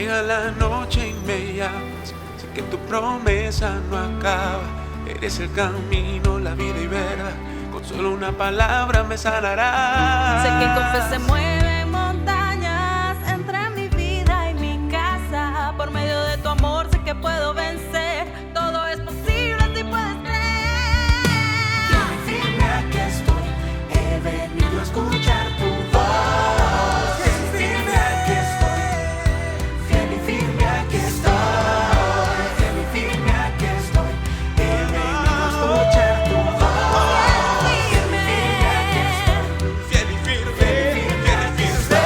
Llega la noche y me llamas, sé que tu promesa no acaba. Eres el camino, la vida y verdad, con solo una palabra me sanarás. Sé que con fe se mueven montañas entre mi vida y mi casa. Por medio de tu amor sé que puedo vencer. Todo es posible si puedes creer. Fiel y firme aquí estoy, he venido a escuchar tu voz. Fiel y firme aquí estoy, fiel y firme aquí estoy, fiel y firme aquí estoy, he venido a escuchar tu voz. Fiel y firme aquí estoy, Fiel y firme, fiel y firme.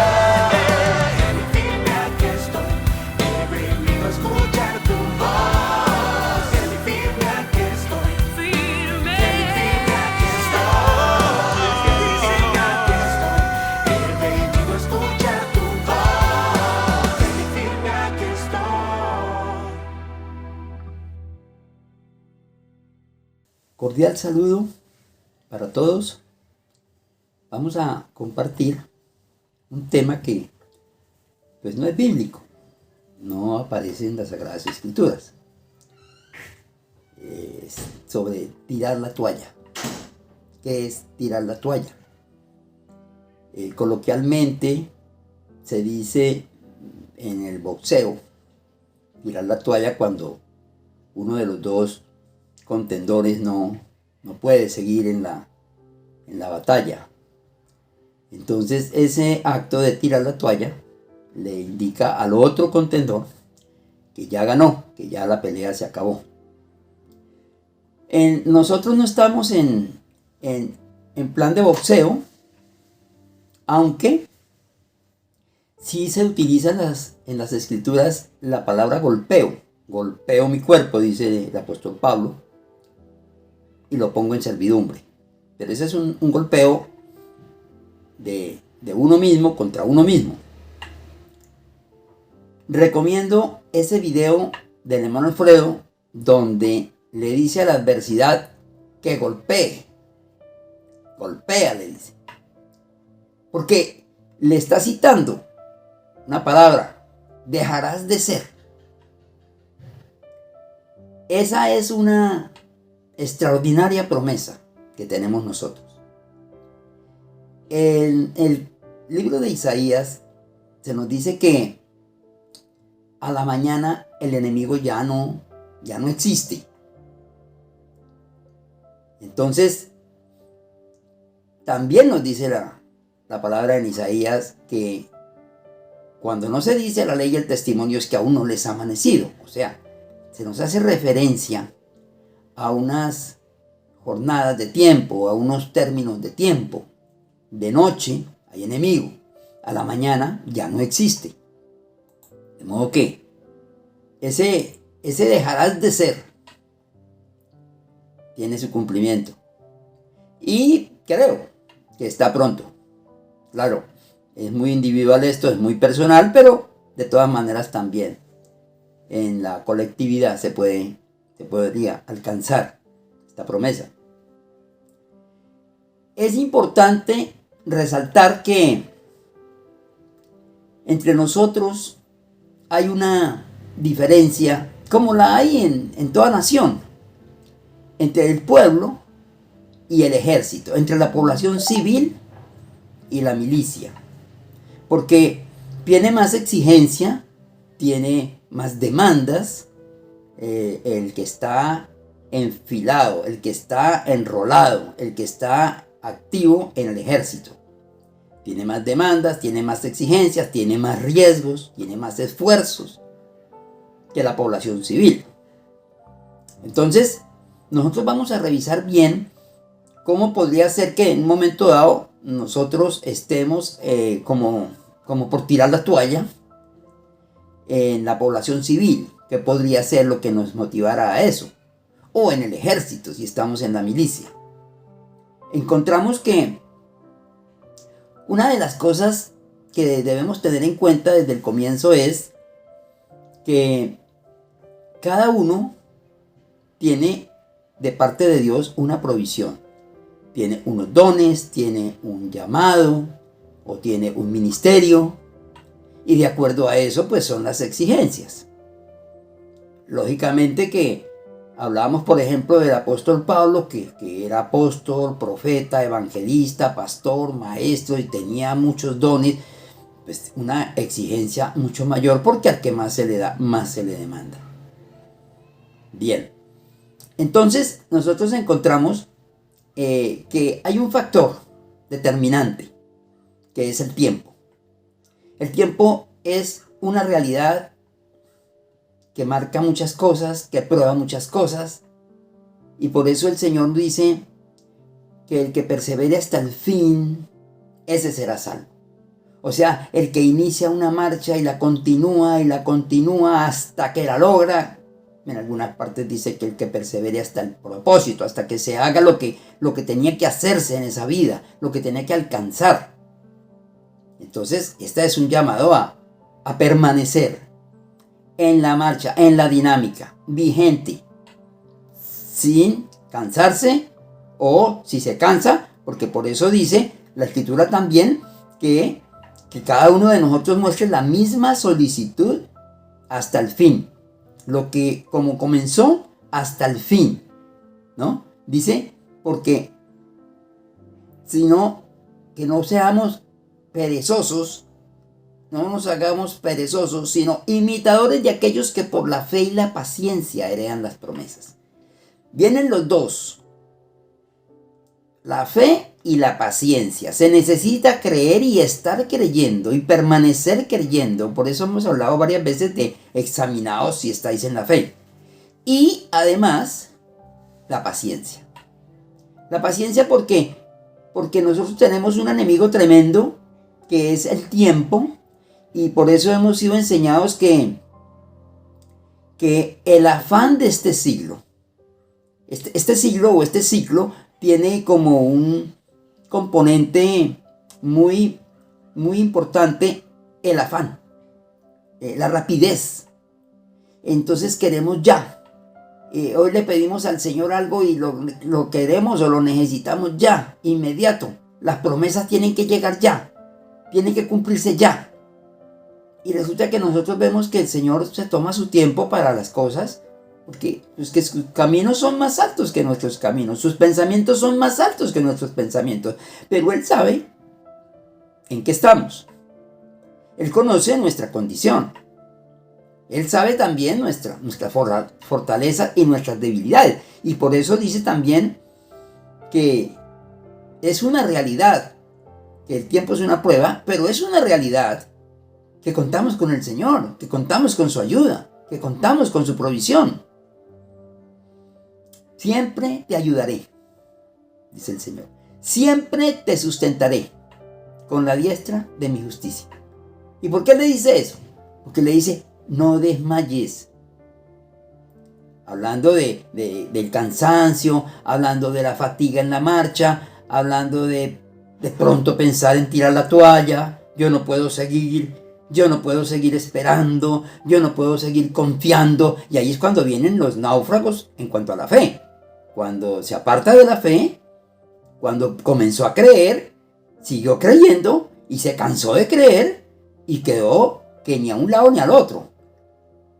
fiel y firme aquí estoy, he venido a escuchar tu voz. Fiel y firme aquí estoy, Firme. fiel y firme aquí estoy, fiel y firme aquí estoy, he venido a escuchar tu voz. Fiel y firme aquí estoy. Cordial saludo para todos. Vamos a compartir un tema que pues no es bíblico, no aparece en las Sagradas Escrituras. Es sobre tirar la toalla. ¿Qué es tirar la toalla? Coloquialmente se dice en el boxeo tirar la toalla cuando uno de los dos contendores no puede seguir en la batalla. Entonces ese acto de tirar la toalla le indica al otro contendor que ya ganó, que ya la pelea se acabó. Nosotros no estamos en plan de boxeo, aunque sí se utiliza en las escrituras la palabra golpeo. Golpeo mi cuerpo, dice el apóstol Pablo, y lo pongo en servidumbre. Pero ese es un golpeo de uno mismo contra uno mismo. Recomiendo ese video del hermano Alfredo donde le dice a la adversidad que golpee. Golpea, le dice. Porque le está citando una palabra: dejarás de ser. Esa es una extraordinaria promesa que tenemos nosotros. En el libro de Isaías se nos dice que a la mañana el enemigo ya no existe. Entonces, también nos dice la palabra en Isaías que cuando no se dice la ley y el testimonio es que aún no les ha amanecido. O sea, se nos hace referencia a unas jornadas de tiempo, a unos términos de tiempo. De noche hay enemigo, a la mañana ya no existe. De modo que ese dejarás de ser tiene su cumplimiento. Y creo que está pronto. Claro, es muy individual esto, es muy personal, pero de todas maneras también en la colectividad se podría alcanzar esta promesa. Es importante resaltar que entre nosotros hay una diferencia, como la hay en toda nación, entre el pueblo y el ejército, entre la población civil y la milicia, porque tiene más exigencia, tiene más demandas el que está enfilado, el que está enrolado, el que está activo en el ejército. Tiene más demandas, tiene más exigencias, tiene más riesgos, tiene más esfuerzos que la población civil. Entonces, nosotros vamos a revisar bien cómo podría ser que en un momento dado nosotros estemos como por tirar la toalla en la población civil, que podría ser lo que nos motivara a eso, o en el ejército si estamos en la milicia. Encontramos que una de las cosas que debemos tener en cuenta desde el comienzo es que cada uno tiene de parte de Dios una provisión. Tiene unos dones, tiene un llamado o tiene un ministerio. Y de acuerdo a eso, pues son las exigencias. Lógicamente que hablamos, por ejemplo, del apóstol Pablo, que era apóstol, profeta, evangelista, pastor, maestro y tenía muchos dones, pues una exigencia mucho mayor porque al que más se le da, más se le demanda. Bien, entonces nosotros encontramos que hay un factor determinante, que es el tiempo. El tiempo es una realidad que marca muchas cosas, que prueba muchas cosas, y por eso el Señor dice que el que persevere hasta el fin, ese será salvo. O sea, el que inicia una marcha y la continúa hasta que la logra. En algunas partes dice que el que persevere hasta el propósito, hasta que se haga lo que tenía que hacerse en esa vida, lo que tenía que alcanzar. Entonces, este es un llamado a permanecer en la marcha, en la dinámica, vigente, sin cansarse, o si se cansa, porque por eso dice la Escritura también que cada uno de nosotros muestre la misma solicitud hasta el fin. Lo que como comenzó hasta el fin, ¿no? Dice, porque sino que no seamos perezosos, no nos hagamos perezosos, sino imitadores de aquellos que por la fe y la paciencia heredan las promesas. Vienen los dos, la fe y la paciencia. Se necesita creer y estar creyendo y permanecer creyendo. Por eso hemos hablado varias veces de examinaos si estáis en la fe. Y además, la paciencia. La paciencia, ¿por qué? Porque nosotros tenemos un enemigo tremendo, que es el tiempo. Y por eso hemos sido enseñados que el afán de este siglo, este siglo o este ciclo, tiene como un componente muy, muy importante, el afán, la rapidez. Entonces queremos ya. Hoy le pedimos al Señor algo y lo queremos o lo necesitamos ya, inmediato. Las promesas tienen que llegar ya, tienen que cumplirse ya. Y resulta que nosotros vemos que el Señor se toma su tiempo para las cosas, porque pues, que sus caminos son más altos que nuestros caminos, sus pensamientos son más altos que nuestros pensamientos, pero Él sabe en qué estamos. Él conoce nuestra condición. Él sabe también nuestra fortaleza y nuestras debilidades. Y por eso dice también que es una realidad, que el tiempo es una prueba, pero es una realidad que contamos con el Señor, que contamos con su ayuda, que contamos con su provisión. Siempre te ayudaré, dice el Señor. Siempre te sustentaré con la diestra de mi justicia. ¿Y por qué le dice eso? Porque le dice, no desmayes. Hablando del cansancio, hablando de la fatiga en la marcha, hablando de pronto pensar en tirar la toalla. Yo no puedo seguir esperando, yo no puedo seguir confiando. Y ahí es cuando vienen los náufragos en cuanto a la fe. Cuando se aparta de la fe, cuando comenzó a creer, siguió creyendo y se cansó de creer y quedó que ni a un lado ni al otro.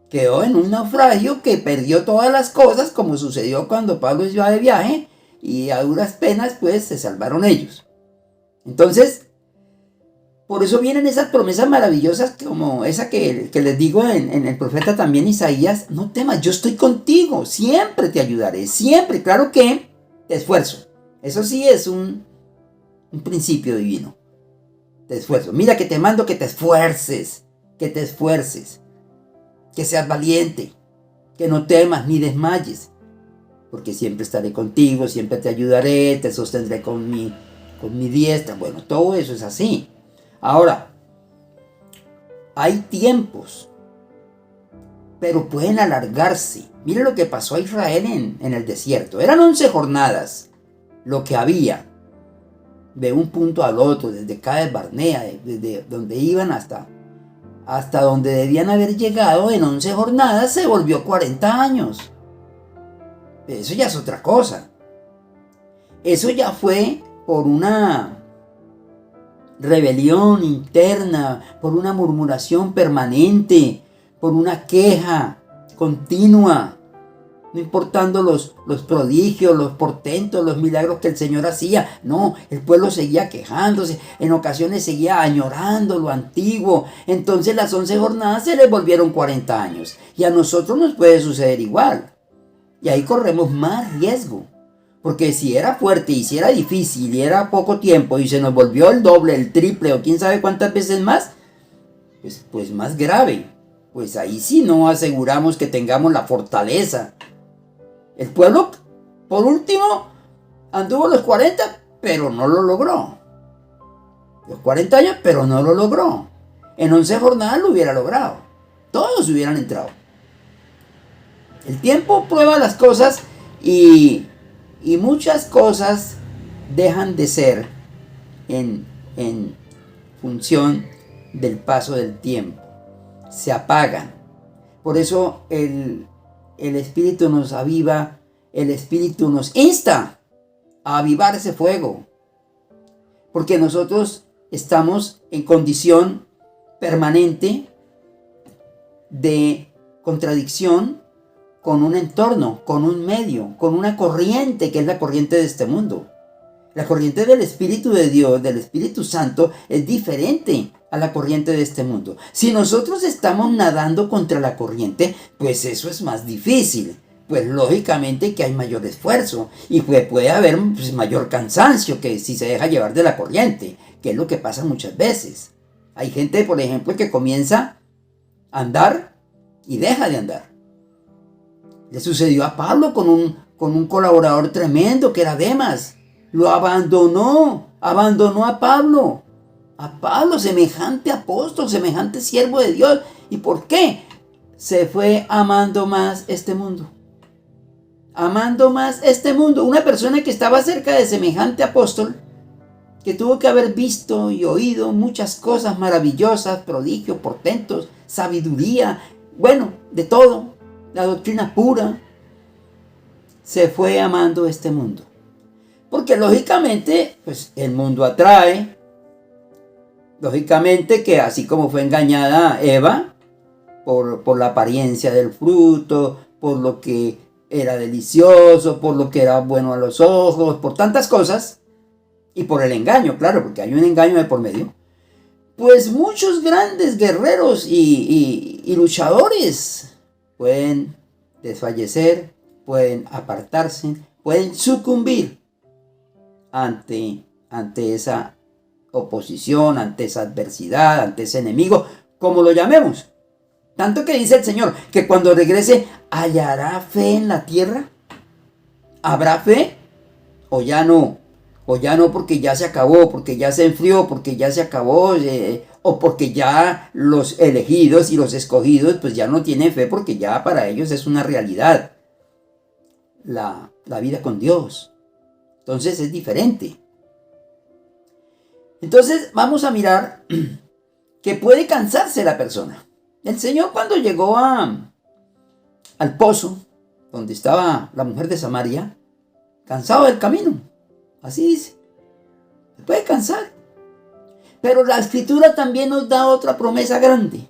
Quedó en un naufragio que perdió todas las cosas, como sucedió cuando Pablo iba de viaje, y a duras penas pues se salvaron ellos. Entonces, por eso vienen esas promesas maravillosas como esa que les digo en el profeta también Isaías. No temas, yo estoy contigo, siempre te ayudaré, siempre. Claro que te esfuerzo. Eso sí es un principio divino. Te esfuerzo. Mira que te mando que te esfuerces, que seas valiente, que no temas ni desmayes, porque siempre estaré contigo, siempre te ayudaré, te sostendré con mi diestra. Bueno, todo eso es así. Ahora, hay tiempos, pero pueden alargarse. Mire lo que pasó a Israel en el desierto. Eran 11 jornadas lo que había de un punto al otro, desde Cades Barnea, desde donde iban hasta donde debían haber llegado. En 11 jornadas se volvió 40 años. Eso ya es otra cosa. Eso ya fue por una rebelión interna, por una murmuración permanente, por una queja continua, no importando los prodigios, los portentos, los milagros que el Señor hacía. No, el pueblo seguía quejándose, en ocasiones seguía añorando lo antiguo. Entonces las 11 jornadas se les volvieron 40 años. Y a nosotros nos puede suceder igual. Y ahí corremos más riesgo. Porque si era fuerte y si era difícil y era poco tiempo y se nos volvió el doble, el triple o quién sabe cuántas veces más, pues más grave. Pues ahí sí no aseguramos que tengamos la fortaleza. El pueblo, por último, anduvo los 40, pero no lo logró. Los 40 años, pero no lo logró. En 11 jornadas lo hubiera logrado. Todos hubieran entrado. El tiempo prueba las cosas y muchas cosas dejan de ser en función del paso del tiempo. Se apagan. Por eso el Espíritu nos aviva, el Espíritu nos insta a avivar ese fuego. Porque nosotros estamos en condición permanente de contradicción con un entorno, con un medio, con una corriente que es la corriente de este mundo. La corriente del Espíritu de Dios, del Espíritu Santo, es diferente a la corriente de este mundo. Si nosotros estamos nadando contra la corriente, pues eso es más difícil. Pues lógicamente que hay mayor esfuerzo y puede haber mayor cansancio que si se deja llevar de la corriente, que es lo que pasa muchas veces. Hay gente, por ejemplo, que comienza a andar y deja de andar. Le sucedió a Pablo con un colaborador tremendo que era Demas. Lo abandonó a Pablo. A Pablo, semejante apóstol, semejante siervo de Dios. ¿Y por qué? Se fue amando más este mundo. Amando más este mundo. Una persona que estaba cerca de semejante apóstol, que tuvo que haber visto y oído muchas cosas maravillosas, prodigios, portentos, sabiduría, bueno, de todo. La doctrina pura, se fue amando este mundo. Porque lógicamente, pues el mundo atrae. Lógicamente que así como fue engañada Eva, por la apariencia del fruto, por lo que era delicioso, por lo que era bueno a los ojos, por tantas cosas, y por el engaño, claro, porque hay un engaño de por medio, pues muchos grandes guerreros y luchadores pueden desfallecer, pueden apartarse, pueden sucumbir ante esa oposición, ante esa adversidad, ante ese enemigo, como lo llamemos. Tanto que dice el Señor que cuando regrese, ¿hallará fe en la tierra? ¿Habrá fe? ¿O ya no? O ya no porque ya se acabó, porque ya se enfrió, porque ya se acabó, o porque ya los elegidos y los escogidos pues ya no tienen fe porque ya para ellos es una realidad la vida con Dios. Entonces es diferente. Entonces vamos a mirar que puede cansarse la persona. El Señor cuando llegó al pozo donde estaba la mujer de Samaria, cansado del camino, así dice, se puede cansar. Pero la Escritura también nos da otra promesa grande.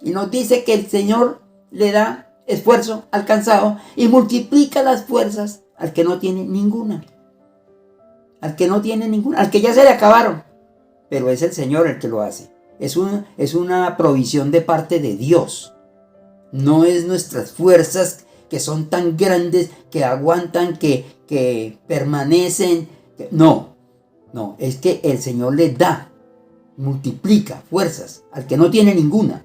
Y nos dice que el Señor le da esfuerzo al cansado y multiplica las fuerzas al que no tiene ninguna. Al que no tiene ninguna, al que ya se le acabaron. Pero es el Señor el que lo hace. Es una provisión de parte de Dios. No es nuestras fuerzas que son tan grandes, que aguantan, que permanecen. No, es que el Señor le da, multiplica fuerzas al que no tiene ninguna.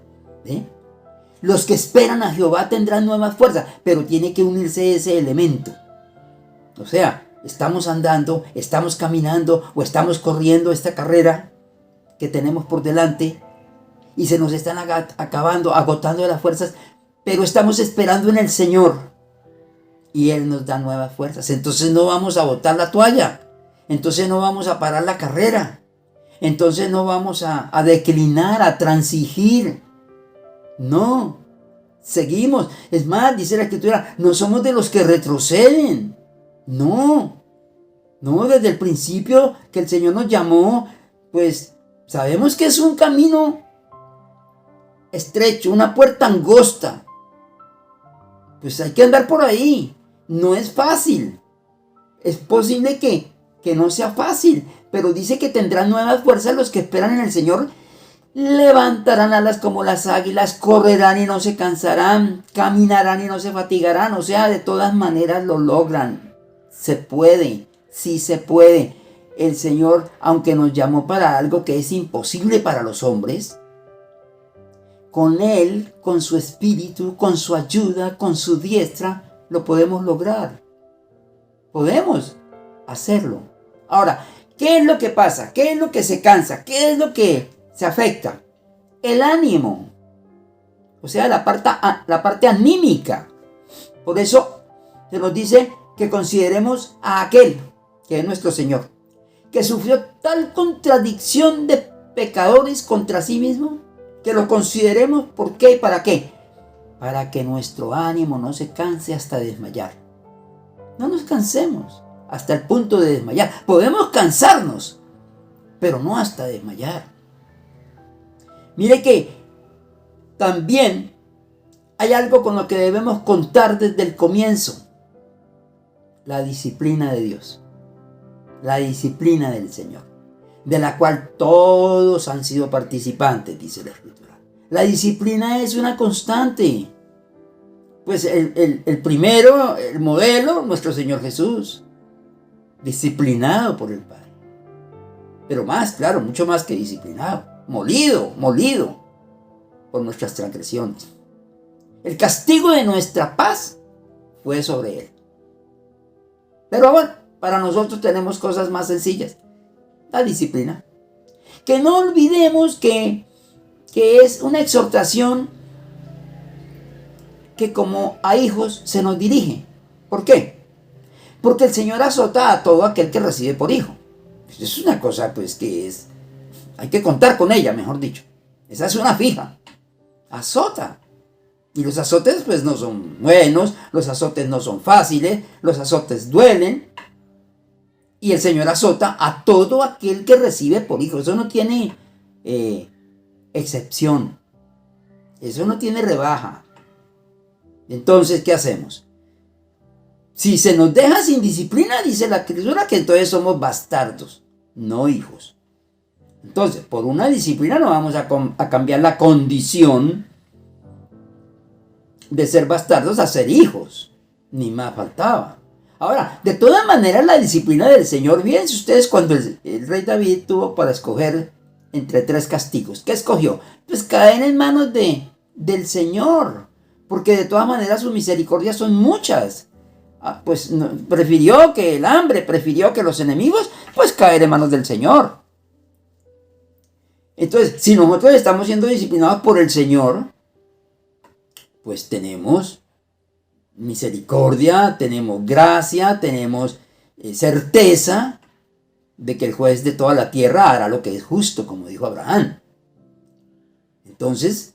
Los que esperan a Jehová tendrán nuevas fuerzas, pero tiene que unirse ese elemento. O sea, estamos andando, estamos caminando o estamos corriendo esta carrera que tenemos por delante y se nos están agotando las fuerzas, pero estamos esperando en el Señor y Él nos da nuevas fuerzas. Entonces no vamos a botar la toalla, entonces no vamos a parar la carrera, entonces no vamos a declinar, a transigir. No, seguimos. Es más, dice la Escritura, no somos de los que retroceden. No, desde el principio que el Señor nos llamó, pues sabemos que es un camino estrecho, una puerta angosta. Pues hay que andar por ahí. No es fácil. Es posible que no sea fácil, pero dice que tendrán nuevas fuerzas los que esperan en el Señor. Levantarán alas como las águilas, correrán y no se cansarán, caminarán y no se fatigarán. O sea, de todas maneras lo logran. Se puede, sí se puede. El Señor, aunque nos llamó para algo que es imposible para los hombres, con Él, con su espíritu, con su ayuda, con su diestra, lo podemos lograr. Podemos hacerlo. Ahora, ¿qué es lo que pasa? ¿Qué es lo que se cansa? ¿Qué es lo que se afecta? El ánimo. O sea, la parte anímica. Por eso se nos dice que consideremos a aquel que es nuestro Señor, que sufrió tal contradicción de pecadores contra sí mismo, que lo consideremos. ¿Por qué y para qué? Para que nuestro ánimo no se canse hasta desmayar. No nos cansemos hasta el punto de desmayar. Podemos cansarnos, pero no hasta desmayar. Mire que también hay algo con lo que debemos contar desde el comienzo. La disciplina de Dios. La disciplina del Señor, de la cual todos han sido participantes, dice la Escritura. La disciplina es una constante. Pues el primero, el modelo, nuestro Señor Jesús, disciplinado por el Padre. Pero más, claro, mucho más que disciplinado, molido por nuestras transgresiones. El castigo de nuestra paz fue sobre Él. Pero bueno, para nosotros tenemos cosas más sencillas. La disciplina. Que no olvidemos que es una exhortación que como a hijos se nos dirige. ¿Por qué? Porque el Señor azota a todo aquel que recibe por hijo. Es una cosa pues que es... hay que contar con ella, mejor dicho. Esa es una fija. Azota. Y los azotes pues no son buenos, los azotes no son fáciles, los azotes duelen. Y el Señor azota a todo aquel que recibe por hijo. Eso no tiene excepción. Eso no tiene rebaja. Entonces, ¿qué hacemos? Si se nos deja sin disciplina, dice la Escritura, que entonces somos bastardos, no hijos. Entonces, por una disciplina no vamos a cambiar la condición de ser bastardos a ser hijos. Ni más faltaba. Ahora, de todas maneras, la disciplina del Señor, fíjense ustedes cuando el rey David tuvo para escoger entre 3 castigos. ¿Qué escogió? Pues caer en manos del Señor, porque de todas maneras sus misericordias son muchas. Pues no, prefirió que el hambre, prefirió que los enemigos, pues caer en manos del Señor. Entonces, si nosotros estamos siendo disciplinados por el Señor, pues tenemos misericordia, tenemos gracia, tenemos certeza de que el juez de toda la tierra hará lo que es justo, como dijo Abraham. Entonces,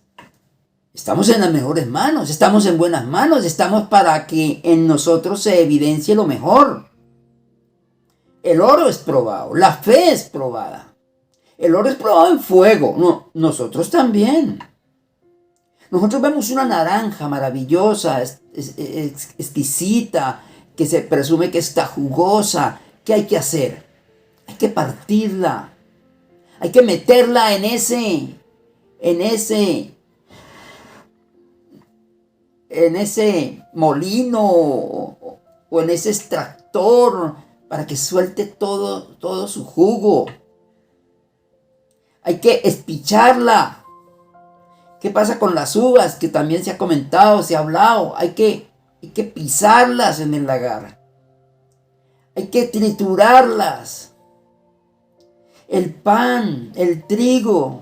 estamos en las mejores manos, estamos en buenas manos, estamos para que en nosotros se evidencie lo mejor. El oro es probado, la fe es probada. El oro es probado en fuego, no, nosotros también. Nosotros vemos una naranja maravillosa, exquisita, que se presume que está jugosa. ¿Qué hay que hacer? Hay que partirla. Hay que meterla en ese molino o en ese extractor para que suelte todo su jugo. Hay que espicharla. ¿Qué pasa con las uvas? Que también se ha comentado, se ha hablado. Hay que pisarlas en el lagar. Hay que triturarlas. El pan, el trigo,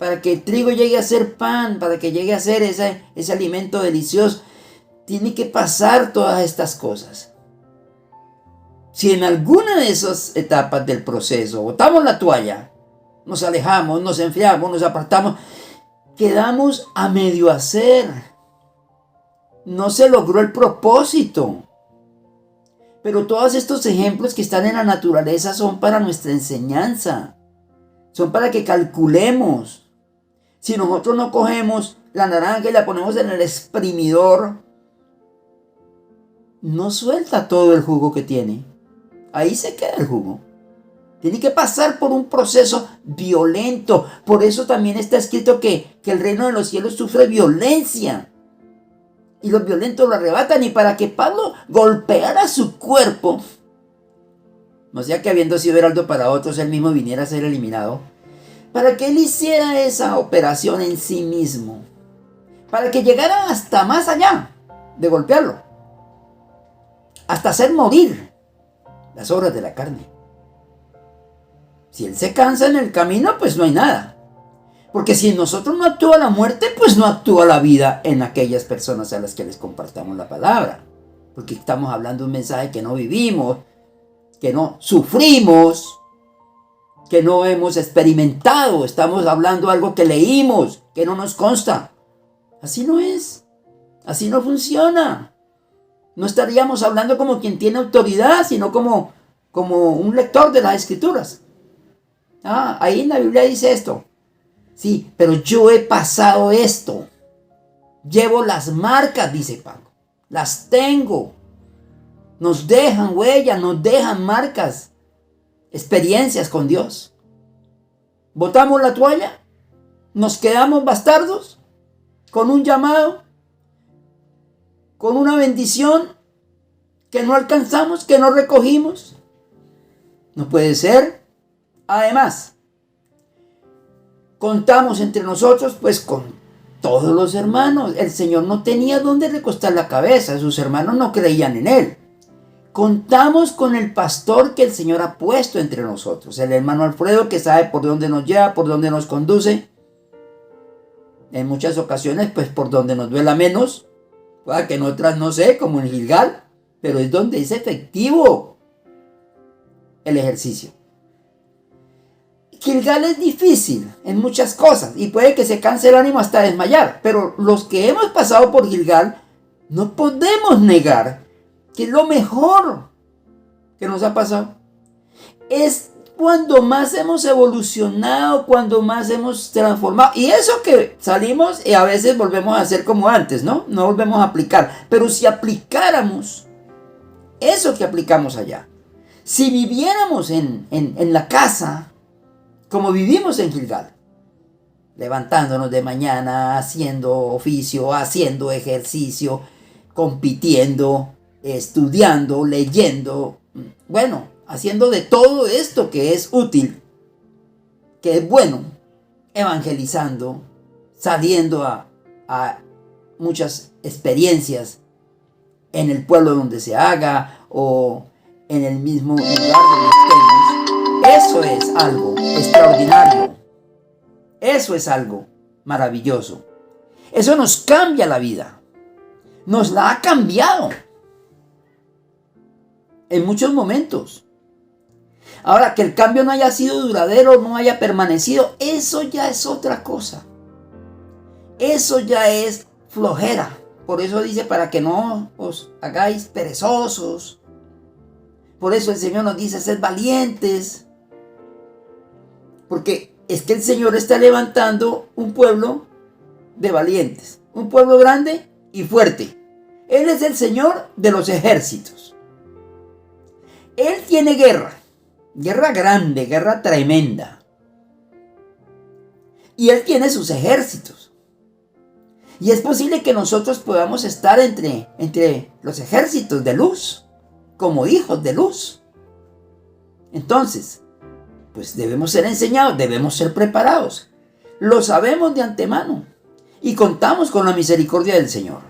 para que el trigo llegue a ser pan, para que llegue a ser ese alimento delicioso, tiene que pasar todas estas cosas. Si en alguna de esas etapas del proceso botamos la toalla, nos alejamos, nos enfriamos, nos apartamos, quedamos a medio hacer. No se logró el propósito. Pero todos estos ejemplos que están en la naturaleza son para nuestra enseñanza. Son para que calculemos. Si nosotros no cogemos la naranja y la ponemos en el exprimidor, no suelta todo el jugo que tiene. Ahí se queda el jugo. Tiene que pasar por un proceso violento. Por eso también está escrito que el reino de los cielos sufre violencia. Y los violentos lo arrebatan. Y para que Pablo golpeara su cuerpo, no sea que habiendo sido heraldo para otros, él mismo viniera a ser eliminado. Para que él hiciera esa operación en sí mismo. Para que llegara hasta más allá de golpearlo. Hasta hacer morir las obras de la carne. Si él se cansa en el camino, pues no hay nada. Porque si en nosotros no actúa la muerte, pues no actúa la vida en aquellas personas a las que les compartamos la palabra. Porque estamos hablando de un mensaje que no vivimos, que no sufrimos, que no hemos experimentado. Estamos hablando de algo que leímos, que no nos consta. Así no es. Así no funciona. No estaríamos hablando como quien tiene autoridad, sino como un lector de las Escrituras. Ahí en la Biblia dice esto. Sí, pero yo he pasado esto. Llevo las marcas, dice Pablo. Las tengo. Nos dejan huellas, nos dejan marcas. Experiencias con Dios. ¿Botamos la toalla? ¿Nos quedamos bastardos? ¿Con un llamado? ¿Con una bendición que no alcanzamos, que no recogimos? No puede ser. Además, contamos entre nosotros pues con todos los hermanos. El Señor no tenía dónde recostar la cabeza. Sus hermanos no creían en Él. Contamos con el pastor que el Señor ha puesto entre nosotros. El hermano Alfredo, que sabe por dónde nos lleva, por dónde nos conduce. En muchas ocasiones pues por donde nos duela menos. Pueda que en otras no sé, como en Gilgal. Pero es donde es efectivo el ejercicio. Gilgal es difícil en muchas cosas y puede que se canse el ánimo hasta desmayar, pero los que hemos pasado por Gilgal no podemos negar que es lo mejor que nos ha pasado. Es cuando más hemos evolucionado, cuando más hemos transformado. Y eso que salimos y a veces volvemos a hacer como antes, ¿no? No volvemos a aplicar. Pero si aplicáramos eso que aplicamos allá, si viviéramos en la casa como vivimos en Gilgal, levantándonos de mañana, haciendo oficio, haciendo ejercicio, compitiendo, estudiando, leyendo, bueno, haciendo de todo esto que es útil, que es bueno, evangelizando, saliendo a muchas experiencias en el pueblo donde se haga o en el mismo lugar donde estemos. Eso es algo extraordinario. Eso es algo maravilloso. Eso nos cambia la vida. Nos la ha cambiado en muchos momentos. Ahora, que el cambio no haya sido duradero, no haya permanecido, eso ya es otra cosa. Eso ya es flojera. Por eso dice, para que no os hagáis perezosos. Por eso el Señor nos dice, sed valientes. Porque es que el Señor está levantando un pueblo de valientes. Un pueblo grande y fuerte. Él es el Señor de los ejércitos. Él tiene guerra. Guerra grande, guerra tremenda. Y Él tiene sus ejércitos. Y es posible que nosotros podamos estar entre los ejércitos de luz, como hijos de luz. Entonces, pues debemos ser enseñados, debemos ser preparados. Lo sabemos de antemano y contamos con la misericordia del Señor.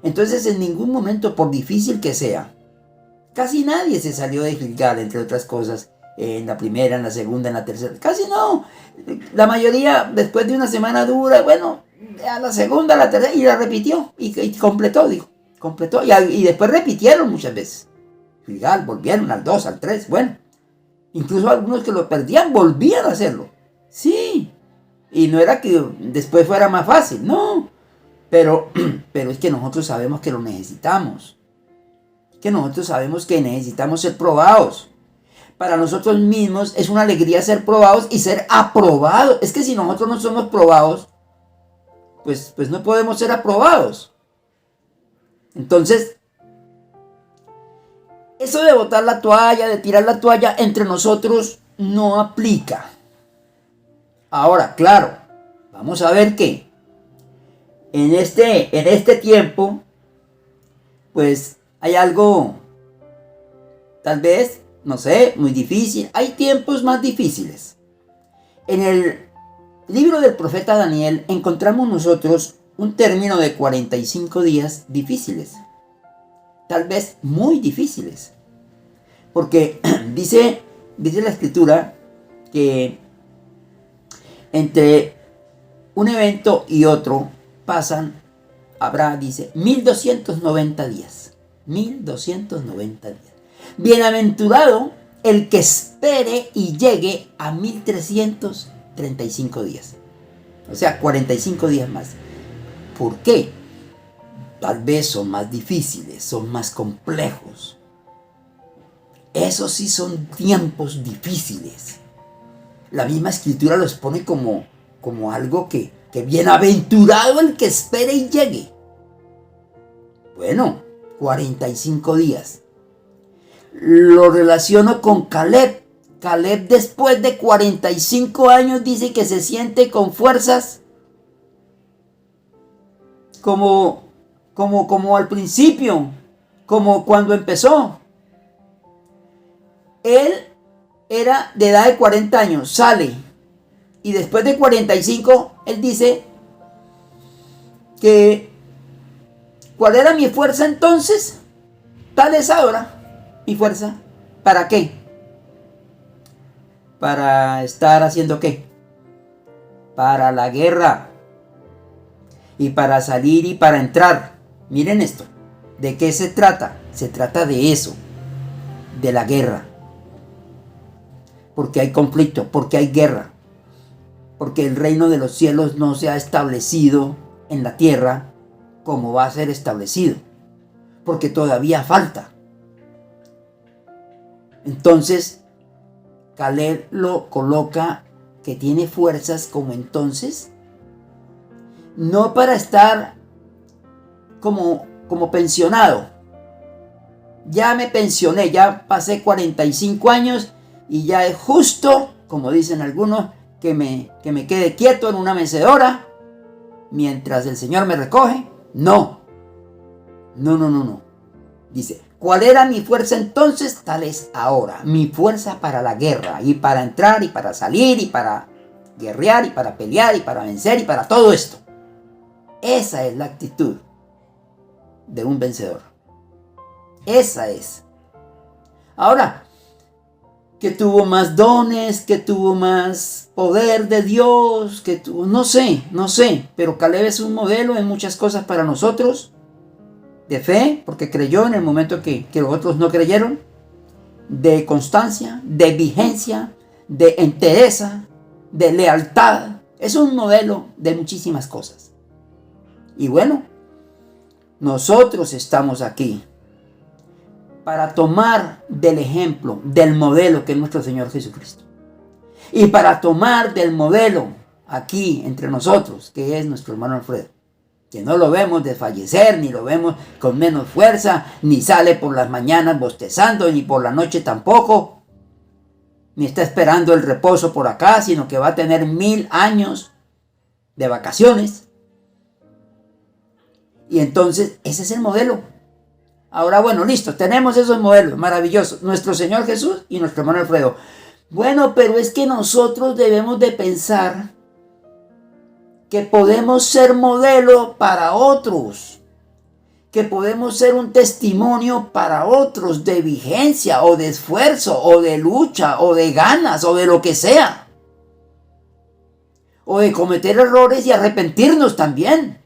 Entonces, en ningún momento, por difícil que sea, casi nadie se salió de Gilgal, entre otras cosas, en la primera, en la segunda, en la tercera. Casi no. La mayoría, después de una semana dura, bueno, a la segunda, a la tercera, y la repitió. Y completó, digo. Completó. Y después repitieron muchas veces. Gilgal, volvieron al 2, al 3, bueno. Incluso algunos que lo perdían volvían a hacerlo. Sí. Y no era que después fuera más fácil, no. Pero es que nosotros sabemos que lo necesitamos. Que nosotros sabemos que necesitamos ser probados. para nosotros mismos es una alegría ser probados y ser aprobados. Es que si nosotros no somos probados, pues no podemos ser aprobados. Entonces, eso de botar la toalla, de tirar la toalla entre nosotros no aplica. Ahora, claro, vamos a ver que en este tiempo, pues hay algo, tal vez, no sé, muy difícil. Hay tiempos más difíciles. En el libro del profeta Daniel encontramos nosotros un término de 45 días difíciles. Tal vez muy difíciles. Porque dice la escritura que entre un evento y otro dice, 1290 días. 1290 días. Bienaventurado el que espere y llegue a 1335 días. O sea, 45 días más. ¿Por qué? Tal vez son más difíciles, son más complejos. Esos sí son tiempos difíciles. La misma escritura los pone como algo que bienaventurado el que espere y llegue. Bueno, 45 días. Lo relaciono con Caleb. Caleb, después de 45 años, dice que se siente con fuerzas como al principio, como cuando empezó. Él era de edad de 40 años, sale, y después de 45, él dice que ¿cuál era mi fuerza entonces? Tal es ahora mi fuerza. ¿Para qué? Para estar haciendo ¿qué? Para la guerra. Y para salir y para entrar. Miren esto. ¿De qué se trata? Se trata de eso. De la guerra. Porque hay conflicto, porque hay guerra. Porque el reino de los cielos no se ha establecido en la tierra como va a ser establecido. Porque todavía falta. Entonces, Caleb lo coloca que tiene fuerzas como entonces. No para estar como pensionado. Ya me pensioné, ya pasé 45 años y ya es justo, como dicen algunos, que me quede quieto en una mecedora mientras el Señor me recoge. No. Dice, ¿cuál era mi fuerza entonces? Tal es ahora. Mi fuerza para la guerra y para entrar y para salir y para guerrear y para pelear y para vencer y para todo esto. Esa es la actitud de un vencedor. Esa es. Ahora, que tuvo más dones, que tuvo más poder de Dios, que tuvo, no sé, pero Caleb es un modelo en muchas cosas para nosotros, de fe, porque creyó en el momento que los otros no creyeron, de constancia, de vigencia, de entereza, de lealtad. Es un modelo de muchísimas cosas. Y bueno, nosotros estamos aquí para tomar del ejemplo, del modelo que es nuestro Señor Jesucristo. Y para tomar del modelo aquí entre nosotros, que es nuestro hermano Alfredo. Que no lo vemos desfallecer, ni lo vemos con menos fuerza, ni sale por las mañanas bostezando, ni por la noche tampoco. Ni está esperando el reposo por acá, sino que va a tener 1000 años de vacaciones. Y entonces, ese es el modelo. Ahora, bueno, listo, tenemos esos modelos maravillosos. Nuestro Señor Jesús y nuestro hermano Alfredo. Bueno, pero es que nosotros debemos de pensar que podemos ser modelo para otros. Que podemos ser un testimonio para otros de vigencia o de esfuerzo o de lucha o de ganas o de lo que sea. O de cometer errores y arrepentirnos también.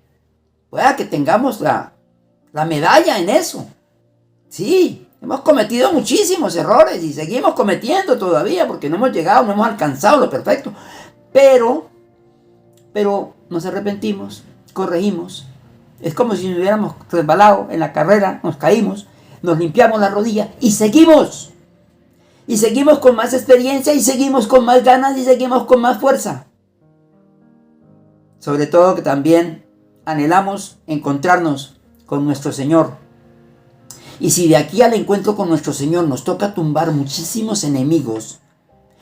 Pueda que tengamos la medalla en eso. Sí, hemos cometido muchísimos errores y seguimos cometiendo todavía porque no hemos llegado, no hemos alcanzado lo perfecto. Pero nos arrepentimos, corregimos. Es como si nos hubiéramos resbalado en la carrera, nos caímos, nos limpiamos la rodilla y seguimos. Y seguimos con más experiencia y seguimos con más ganas y seguimos con más fuerza. Sobre todo que también anhelamos encontrarnos con nuestro Señor. Y si de aquí al encuentro con nuestro Señor nos toca tumbar muchísimos enemigos,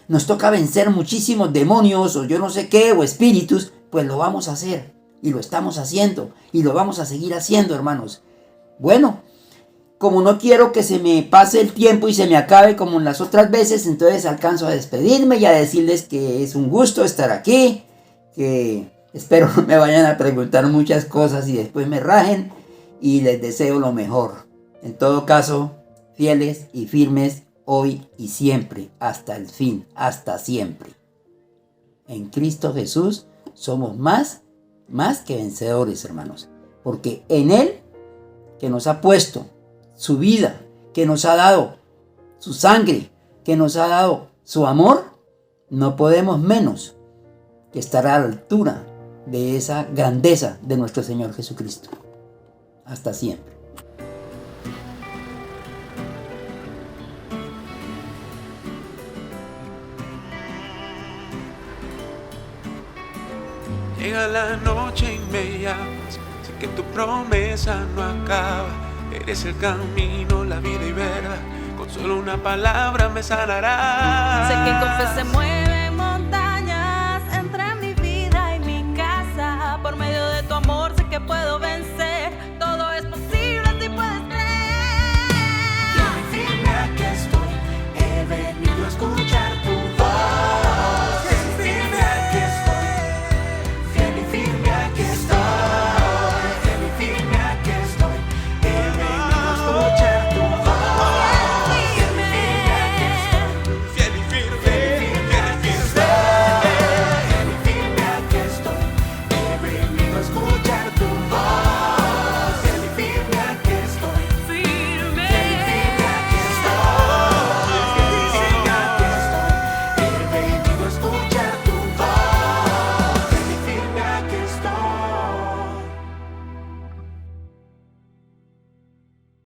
nos toca vencer muchísimos demonios o yo no sé qué, o espíritus, pues lo vamos a hacer. Y lo estamos haciendo. Y lo vamos a seguir haciendo, hermanos. Bueno, como no quiero que se me pase el tiempo y se me acabe como en las otras veces, entonces alcanzo a despedirme y a decirles que es un gusto estar aquí, que espero no me vayan a preguntar muchas cosas y después me rajen, y les deseo lo mejor. En todo caso, fieles y firmes hoy y siempre, hasta el fin, hasta siempre. En Cristo Jesús somos más que vencedores, hermanos, porque en Él, que nos ha puesto su vida, que nos ha dado su sangre, que nos ha dado su amor, no podemos menos que estar a la altura de esa grandeza de nuestro Señor Jesucristo. Hasta siempre. Llega la noche y me llamas, sé que tu promesa no acaba. Eres el camino, la vida y verdad, con solo una palabra me sanarás. Sé que con fe se mueven montañas entre mi vida y mi casa. Por medio de tu amor sé que puedo vencer